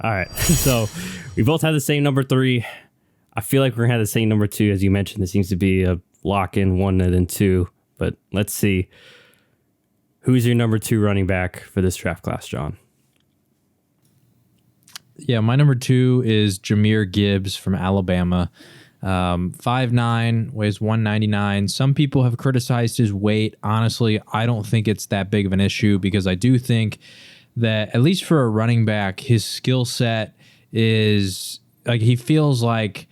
All right. So we both had the same number 3. I feel like we're going to have the same number 2. As you mentioned, it seems to be a lock-in 1 and then 2. But let's see. Who's your number 2 running back for this draft class, John? Yeah, my number 2 is Jahmyr Gibbs from Alabama. 5'9", weighs 199. Some people have criticized his weight. Honestly, I don't think it's that big of an issue because I do think that, at least for a running back, his skill set is like, he feels like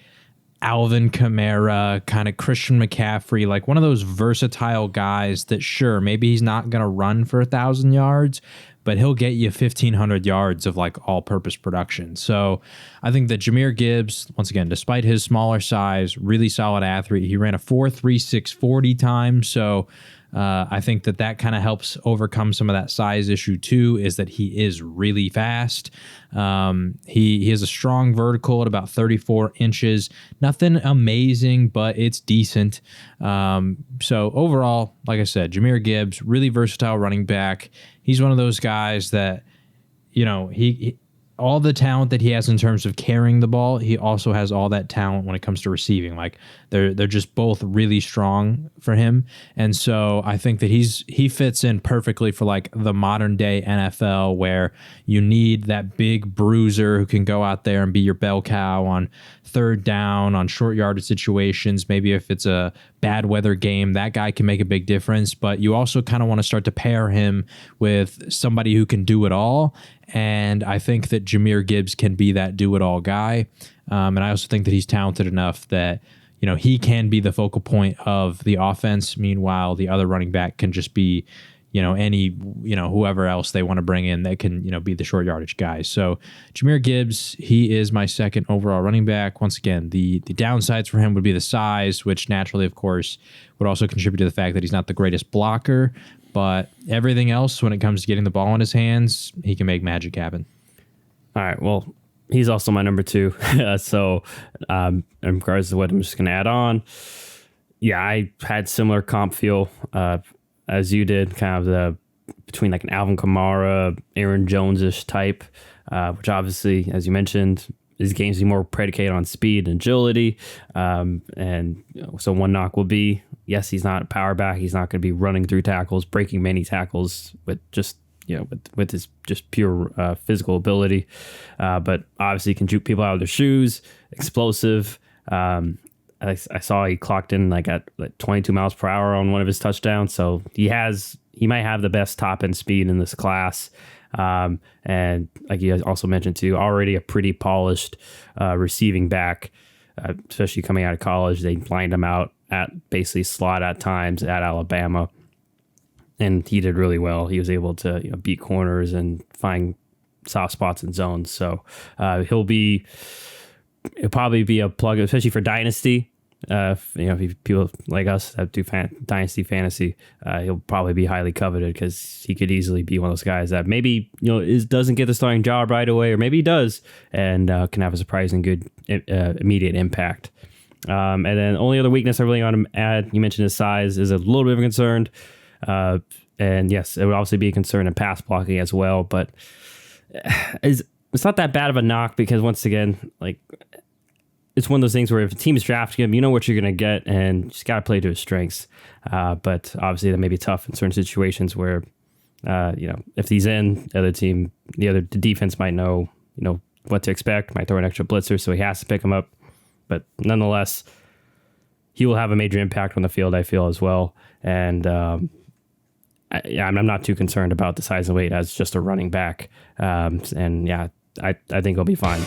Alvin Kamara, kind of Christian McCaffrey, like one of those versatile guys that, sure, maybe he's not going to run for 1,000 yards, but he'll get you 1,500 yards of like all-purpose production. So I think that Jahmyr Gibbs, once again, despite his smaller size, really solid athlete. He ran a 4.36 40 time. So I think that that kind of helps overcome some of that size issue too, is that he is really fast. He has a strong vertical at about 34 inches. Nothing amazing, but it's decent. So overall, like I said, Jahmyr Gibbs, really versatile running back. He's one of those guys that, you know, he all the talent that he has in terms of carrying the ball, he also has all that talent when it comes to receiving. Like they're just both really strong for him. And so I think that he fits in perfectly for like the modern day NFL, where you need that big bruiser who can go out there and be your bell cow on third down, on short yardage situations. Maybe if it's a bad weather game, that guy can make a big difference. But you also kind of want to start to pair him with somebody who can do it all. And I think that Jahmyr Gibbs can be that do-it-all guy. And I also think that he's talented enough that, you know, he can be the focal point of the offense. Meanwhile, the other running back can just be, you know, whoever else they want to bring in that can, you know, be the short yardage guy. So Jahmyr Gibbs, he is my second overall running back. Once again, the downsides for him would be the size, which naturally, of course, would also contribute to the fact that he's not the greatest blocker. But everything else, when it comes to getting the ball in his hands, he can make magic happen. All right. Well, he's also my number 2. So in regards to what I'm just going to add on, yeah, I had similar comp feel as you did, kind of between like an Alvin Kamara, Aaron Jones-ish type, which obviously, as you mentioned, his games be more predicated on speed and agility. And you know, so one knock will be, yes, he's not a power back. He's not going to be running through tackles, breaking many tackles with just, you know, with his just pure physical ability. But obviously he can juke people out of their shoes, explosive. I saw he clocked in like at 22 miles per hour on one of his touchdowns. So he might have the best top end speed in this class. And like you guys also mentioned too, already a pretty polished receiving back, especially coming out of college. They lined him out at basically slot at times at Alabama, and he did really well. He was able to, you know, beat corners and find soft spots in zones. So he'll probably be a plug, especially for Dynasty. You know, if people like us that do Dynasty fantasy, he'll probably be highly coveted because he could easily be one of those guys that maybe, you know, doesn't get the starting job right away, or maybe he does and can have a surprising good immediate impact. And then only other weakness I really want to add, you mentioned his size, is a little bit of a concern. And yes, it would obviously be a concern in pass blocking as well, but it's not that bad of a knock because, once again, like, it's one of those things where if a team is drafting him, you know what you're going to get, and you just got to play to his strengths. But obviously that may be tough in certain situations where, you know, if he's in, the defense might know, you know, what to expect, might throw an extra blitzer, so he has to pick him up. But nonetheless, he will have a major impact on the field, I feel, as well. And I'm not too concerned about the size and weight as just a running back. And yeah, I think he'll be fine.